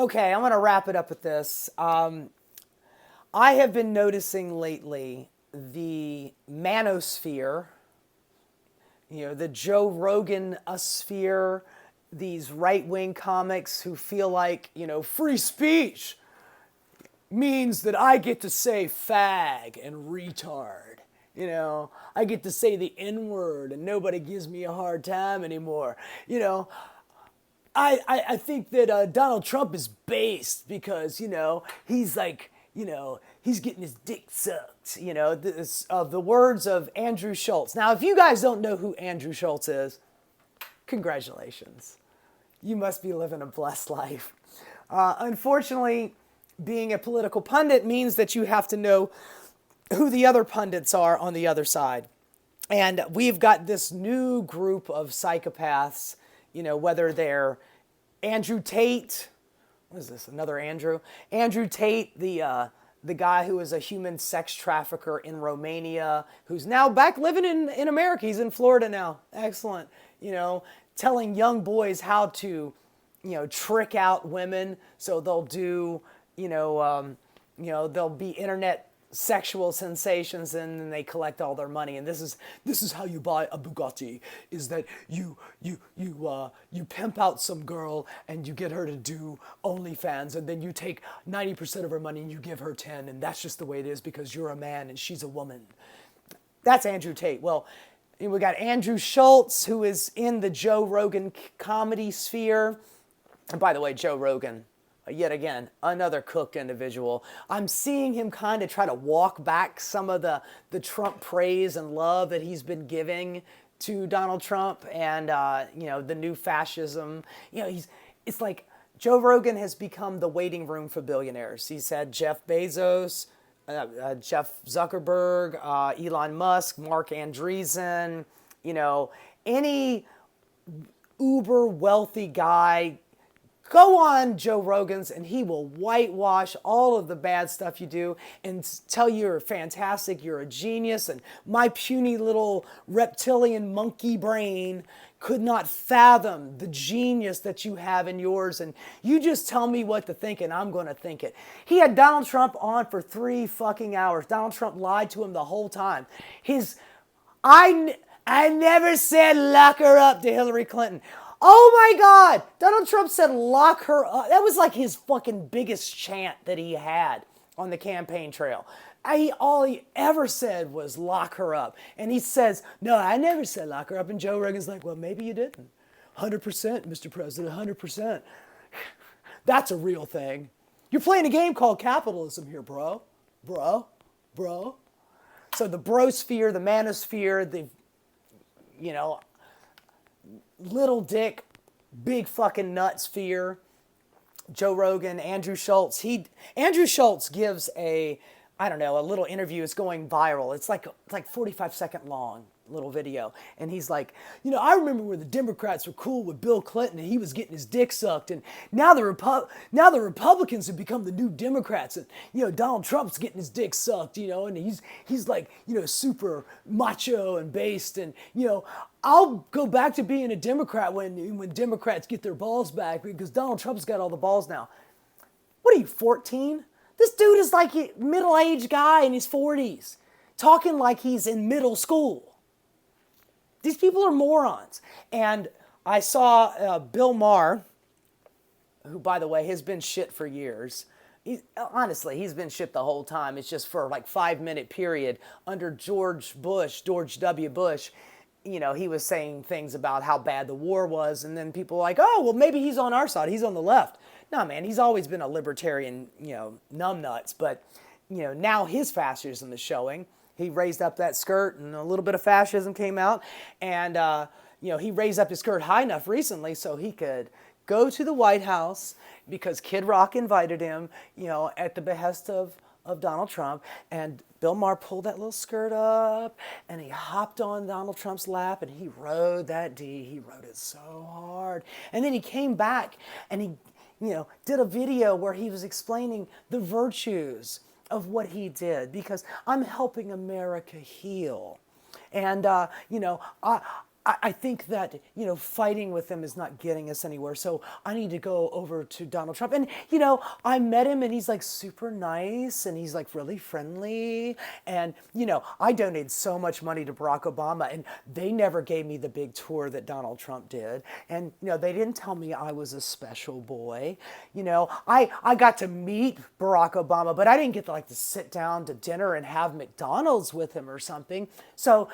Okay, I'm going to wrap it up with this. I have been noticing lately the Manosphere, the Joe Rogan sphere, these right-wing comics who feel like, free speech means that I get to say fag and retard. I get to say the N-word and nobody gives me a hard time anymore. I think that Donald Trump is based because, he's like, he's getting his dick sucked. This, the words of Andrew Schulz. Now, if you guys don't know who Andrew Schulz is, congratulations. You must be living a blessed life. Unfortunately, being a political pundit means that you have to know who the other pundits are on the other side. And we've got this new group of psychopaths, whether they're Andrew Tate, what is this, another Andrew? Andrew Tate, the guy who was a human sex trafficker in Romania, who's now back living in America. He's in Florida now. Excellent. Telling young boys how to, trick out women so they'll do, they'll be internet sexual sensations and then they collect all their money. And this is how you buy a Bugatti, is that you pimp out some girl and you get her to do OnlyFans, and then you take 90% of her money and you give her 10, and that's just the way it is because you're a man and she's a woman. That's Andrew Tate. Well, we got Andrew Schulz, who is in the Joe Rogan comedy sphere. And by the way, Joe Rogan, yet again, another cooked individual. I'm seeing him kind of try to walk back some of the Trump praise and love that he's been giving to Donald Trump and, the new fascism. It's like Joe Rogan has become the waiting room for billionaires. He's had Jeff Bezos, Jeff Zuckerberg, Elon Musk, Mark Andreessen, any uber wealthy guy. Go on Joe Rogan's and he will whitewash all of the bad stuff you do and tell you you're fantastic, you're a genius, and my puny little reptilian monkey brain could not fathom the genius that you have in yours, and you just tell me what to think and I'm going to think it. He had Donald Trump on for 3 fucking hours. Donald Trump lied to him the whole time. I never said lock her up to Hillary Clinton. Oh my God, Donald Trump said lock her up. That was like his fucking biggest chant that he had on the campaign trail. All he ever said was lock her up. And he says, no, I never said lock her up. And Joe Rogan's like, well, maybe you didn't. 100%, Mr. President, 100%. That's a real thing. You're playing a game called capitalism here, bro. Bro. So the brosphere, the manosphere, the, little dick, big fucking nut sphere, Joe Rogan, Andrew Schulz. Andrew Schulz gives a little interview. It's going viral. It's like 45-second long little video. And he's like, I remember when the Democrats were cool with Bill Clinton and he was getting his dick sucked. And now the Republicans have become the new Democrats. And, Donald Trump's getting his dick sucked, and he's like, super macho and based. And, I'll go back to being a Democrat when Democrats get their balls back because Donald Trump's got all the balls now. What are you, 14? This dude is like a middle-aged guy in his 40s, talking like he's in middle school. These people are morons. And I saw Bill Maher, who, by the way, has been shit for years. Honestly, he's been shit the whole time. It's just for like 5-minute period under George W. Bush. He was saying things about how bad the war was, and then people were like, oh, well, maybe he's on our side. He's on the left. No, man, he's always been a libertarian, numbnuts. But, now his fascism is showing. He raised up that skirt, and a little bit of fascism came out. And, he raised up his skirt high enough recently so he could go to the White House because Kid Rock invited him, at the behest of Donald Trump. And Bill Maher pulled that little skirt up and he hopped on Donald Trump's lap and he rode that D. He rode it so hard. And then he came back and he, did a video where he was explaining the virtues of what he did because I'm helping America heal. And, I think that, fighting with them is not getting us anywhere. So I need to go over to Donald Trump. And, I met him and he's like super nice and he's like really friendly. And, I donated so much money to Barack Obama and they never gave me the big tour that Donald Trump did. And, they didn't tell me I was a special boy. I got to meet Barack Obama, but I didn't get to like to sit down to dinner and have McDonald's with him or something. So,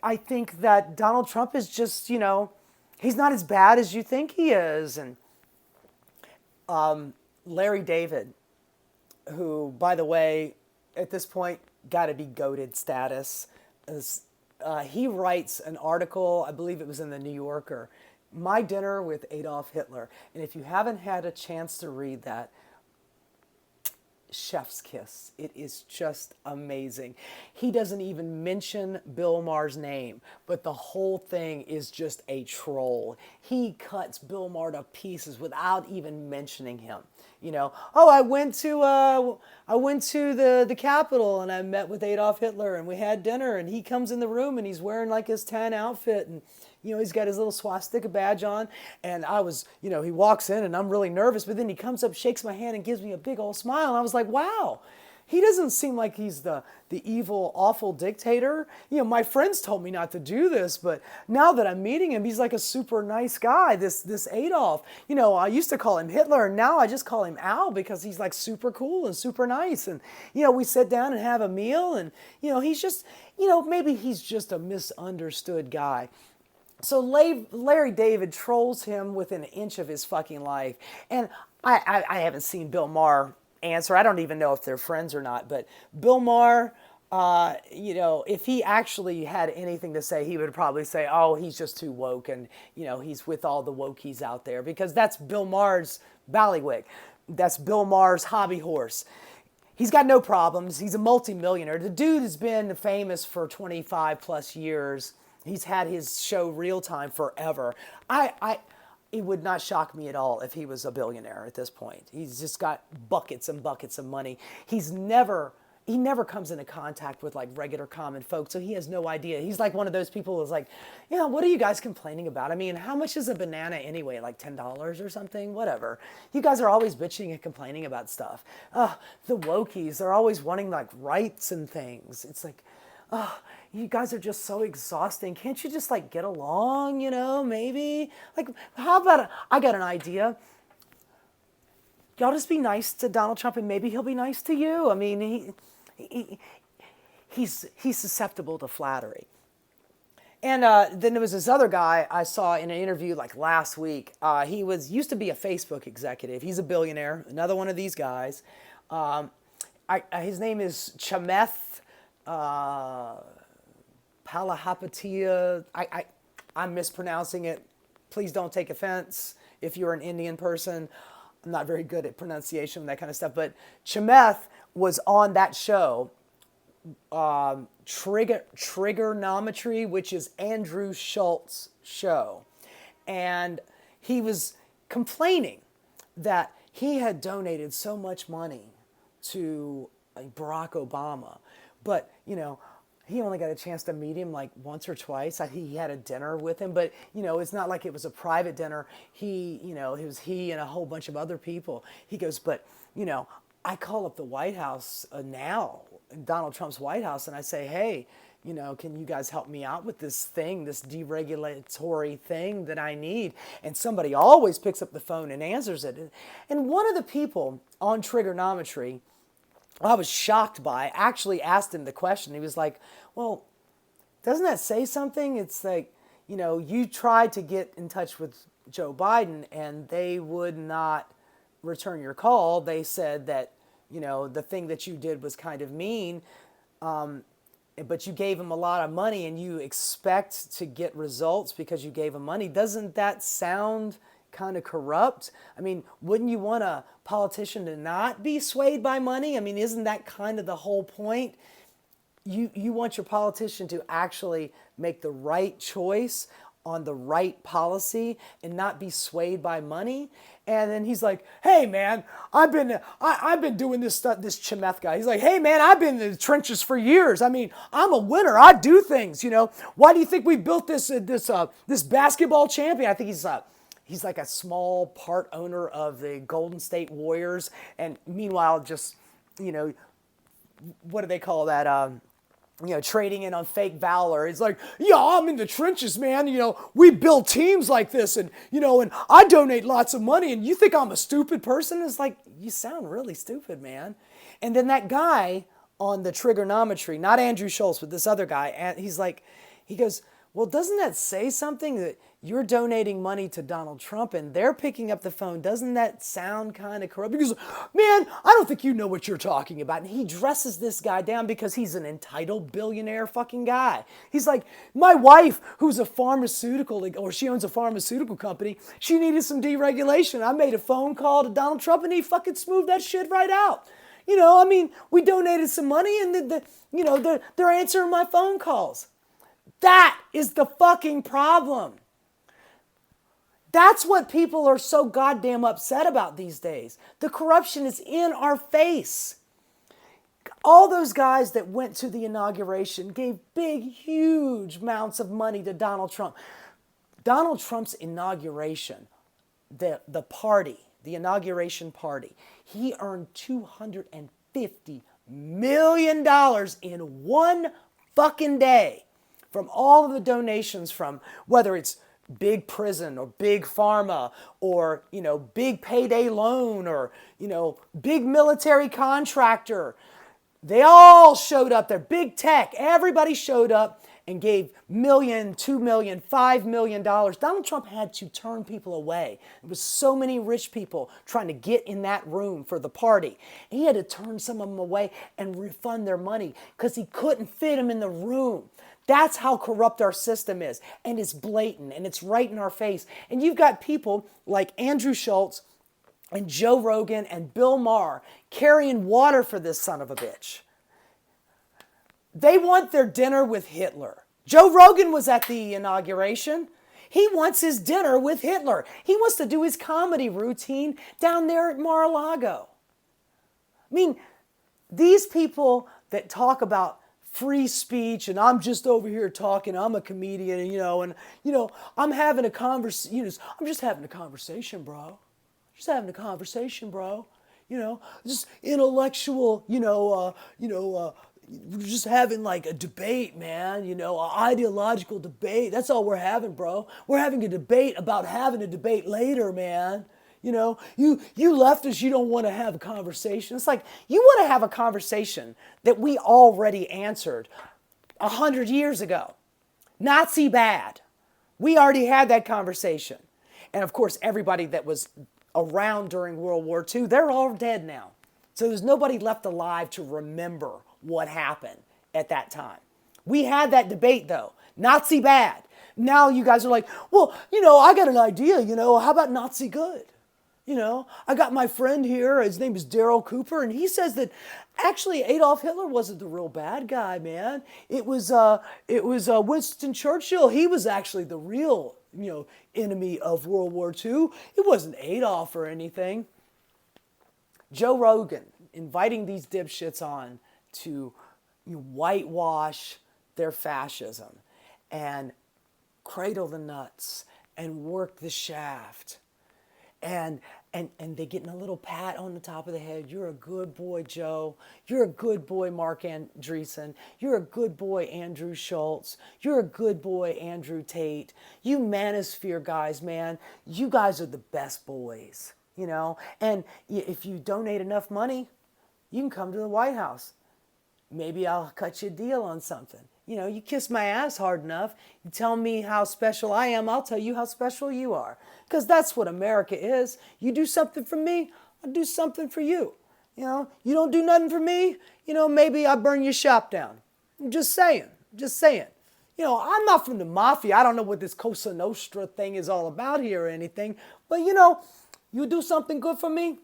I think that Donald Trump is just, he's not as bad as you think he is. And Larry David, who, by the way, at this point, got to be goated status. He writes an article, I believe it was in the New Yorker, My Dinner with Adolf Hitler. And if you haven't had a chance to read that, chef's kiss. It is just amazing. He doesn't even mention Bill Maher's name, but the whole thing is just a troll. He cuts Bill Maher to pieces without even mentioning him. Oh, I went to the Capitol and I met with Adolf Hitler and we had dinner and he comes in the room and he's wearing like his tan outfit and he's got his little swastika badge on. And I was, he walks in and I'm really nervous, but then he comes up, shakes my hand and gives me a big old smile. And I was like, wow, he doesn't seem like he's the evil, awful dictator. My friends told me not to do this, but now that I'm meeting him, he's like a super nice guy, this Adolf. I used to call him Hitler and now I just call him Al because he's like super cool and super nice. And, we sit down and have a meal and, he's just, maybe he's just a misunderstood guy. So Larry David trolls him within an inch of his fucking life. And I haven't seen Bill Maher answer. I don't even know if they're friends or not. But Bill Maher, if he actually had anything to say, he would probably say, oh, he's just too woke. And, he's with all the wokies out there. Because that's Bill Maher's ballywick. That's Bill Maher's hobby horse. He's got no problems. He's a multimillionaire. The dude has been famous for 25 plus years. He's had his show Real Time forever. It would not shock me at all if he was a billionaire at this point. He's just got buckets and buckets of money. He never comes into contact with like regular common folk, so he has no idea. He's like one of those people who's like, what are you guys complaining about? I mean, how much is a banana anyway? Like $10 or something? Whatever. You guys are always bitching and complaining about stuff. The wokies, they're always wanting like rights and things. It's like, you guys are just so exhausting. Can't you just like get along, maybe? Like, how about, I got an idea. Y'all just be nice to Donald Trump and maybe he'll be nice to you. I mean, he's susceptible to flattery. And then there was this other guy I saw in an interview like last week. He used to be a Facebook executive. He's a billionaire, another one of these guys. His name is Chamath Palihapitiya. I'm mispronouncing it. Please don't take offense if you're an Indian person. I'm not very good at pronunciation and that kind of stuff. But Chamath was on that show, Trigonometry, which is Andrew Schulz's show. And he was complaining that he had donated so much money to Barack Obama. But, he only got a chance to meet him like once or twice. He had a dinner with him, but it's not like it was a private dinner. It was he and a whole bunch of other people. He goes, but I call up the White House now, Donald Trump's White House, and I say, hey, can you guys help me out with this thing, this deregulatory thing that I need? And somebody always picks up the phone and answers it. And one of the people on Trigonometry, I was shocked by, actually asked him the question. He was like, well, doesn't that say something? It's like, you tried to get in touch with Joe Biden and they would not return your call. They said that, the thing that you did was kind of mean, but you gave him a lot of money and you expect to get results because you gave him money. Doesn't that sound kind of corrupt? I mean, wouldn't you want a politician to not be swayed by money? I mean, isn't that kind of the whole point? You want your politician to actually make the right choice on the right policy and not be swayed by money. And then he's like, hey man, I've been doing this stuff, this Chimeth guy. He's like, hey man, I've been in the trenches for years. I mean, I'm a winner. I do things, you know. Why do you think we built this basketball champion? I think he's like a small part owner of the Golden State Warriors. And meanwhile, just, you know, what do they call that? You know, trading in on fake valor. It's like, yeah, I'm in the trenches, man. You know, we build teams like this, and, you know, and I donate lots of money, and you think I'm a stupid person? It's like, you sound really stupid, man. And then that guy on the trigonometry, not Andrew Schulz, but this other guy, and he's like, he goes, well, doesn't that say something that you're donating money to Donald Trump and they're picking up the phone? Doesn't that sound kind of corrupt? Because, man, I don't think you know what you're talking about. And he dresses this guy down because he's an entitled billionaire fucking guy. He's like, my wife, who's a pharmaceutical, or she owns a pharmaceutical company, she needed some deregulation. I made a phone call to Donald Trump and he fucking smoothed that shit right out. You know, I mean, we donated some money and you know, they're answering my phone calls. That is the fucking problem. That's what people are so goddamn upset about these days. The corruption is in our face. All those guys that went to the inauguration gave big, huge amounts of money to Donald Trump. Donald Trump's inauguration, the party, the inauguration party, he earned $250 million in one fucking day from all of the donations, from whether it's big prison or big pharma or, you know, big payday loan or, you know, big military contractor. They all showed up there. Big tech, everybody showed up and gave $1 $2 $5 million. Donald Trump had to turn people away. There was so many rich people trying to get in that room for the party. He had to turn some of them away and refund their money because he couldn't fit them in the room. That's how corrupt our system is. And it's blatant and it's right in our face. And you've got people like Andrew Schulz and Joe Rogan and Bill Maher carrying water for this son of a bitch. They want their dinner with Hitler. Joe Rogan was at the inauguration. He wants his dinner with Hitler. He wants to do his comedy routine down there at Mar-a-Lago. I mean, these people that talk about free speech and I'm just over here talking, I'm a comedian, and I'm having a conversation, I'm just having a conversation, bro. Just having a conversation, bro. Just intellectual, we're just having like a debate, man, an ideological debate. That's all we're having, bro. We're having a debate about having a debate later, man. You leftists, you don't want to have a conversation. It's like, you want to have a conversation that we already answered 100 years ago. Nazi bad. We already had that conversation. And of course, everybody that was around during World War II, they're all dead now. So there's nobody left alive to remember what happened at that time. We had that debate though. Nazi bad. Now you guys are like, well, I got an idea, how about Nazi good? I got my friend here, his name is Daryl Cooper, and he says that actually Adolf Hitler wasn't the real bad guy, man. It was Winston Churchill. He was actually the real, enemy of World War II. It wasn't Adolf or anything. Joe Rogan inviting these dipshits on to whitewash their fascism and cradle the nuts and work the shaft. And they getting a little pat on the top of the head. You're a good boy, Joe. You're a good boy, Mark Andreessen. You're a good boy, Andrew Schulz. You're a good boy, Andrew Tate. You Manosphere guys, man, you guys are the best boys, And if you donate enough money, you can come to the White House. Maybe I'll cut you a deal on something. You kiss my ass hard enough, you tell me how special I am, I'll tell you how special you are. Because that's what America is. You do something for me, I'll do something for you. You don't do nothing for me, maybe I'll burn your shop down. I'm just saying. I'm not from the mafia. I don't know what this Cosa Nostra thing is all about here or anything. But you do something good for me,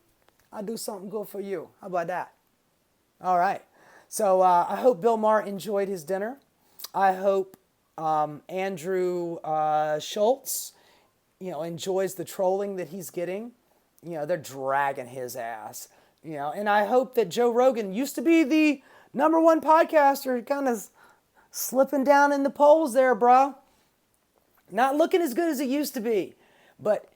I'll do something good for you. How about that? All right. So I hope Bill Maher enjoyed his dinner. I hope Andrew Schulz, enjoys the trolling that he's getting. They're dragging his ass. And I hope that Joe Rogan used to be the number one podcaster, kind of slipping down in the polls there, bro. Not looking as good as it used to be. But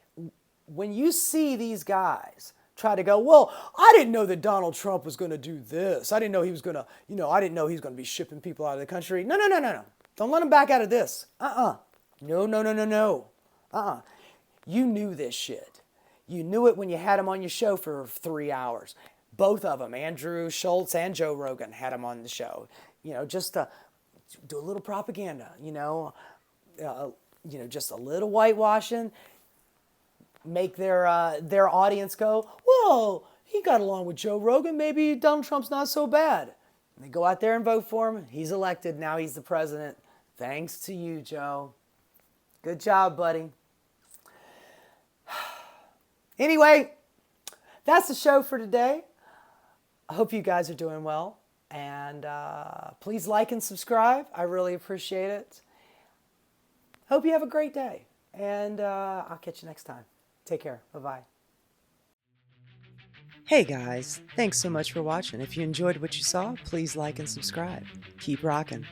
when you see these guys try to go, well, I didn't know that Donald Trump was going to do this. I didn't know he was going to, I didn't know he was going to be shipping people out of the country. No. Don't let him back out of this. No. You knew this shit. You knew it when you had him on your show for 3 hours. Both of them, Andrew Schulz and Joe Rogan, had him on the show. Just to do a little propaganda, just a little whitewashing. Make their audience go, whoa, he got along with Joe Rogan. Maybe Donald Trump's not so bad. And they go out there and vote for him. He's elected. Now he's the president. Thanks to you, Joe. Good job, buddy. Anyway, that's the show for today. I hope you guys are doing well. And please like and subscribe. I really appreciate it. Hope you have a great day. And I'll catch you next time. Take care. Bye-bye. Hey guys, thanks so much for watching. If you enjoyed what you saw, please like and subscribe. Keep rocking.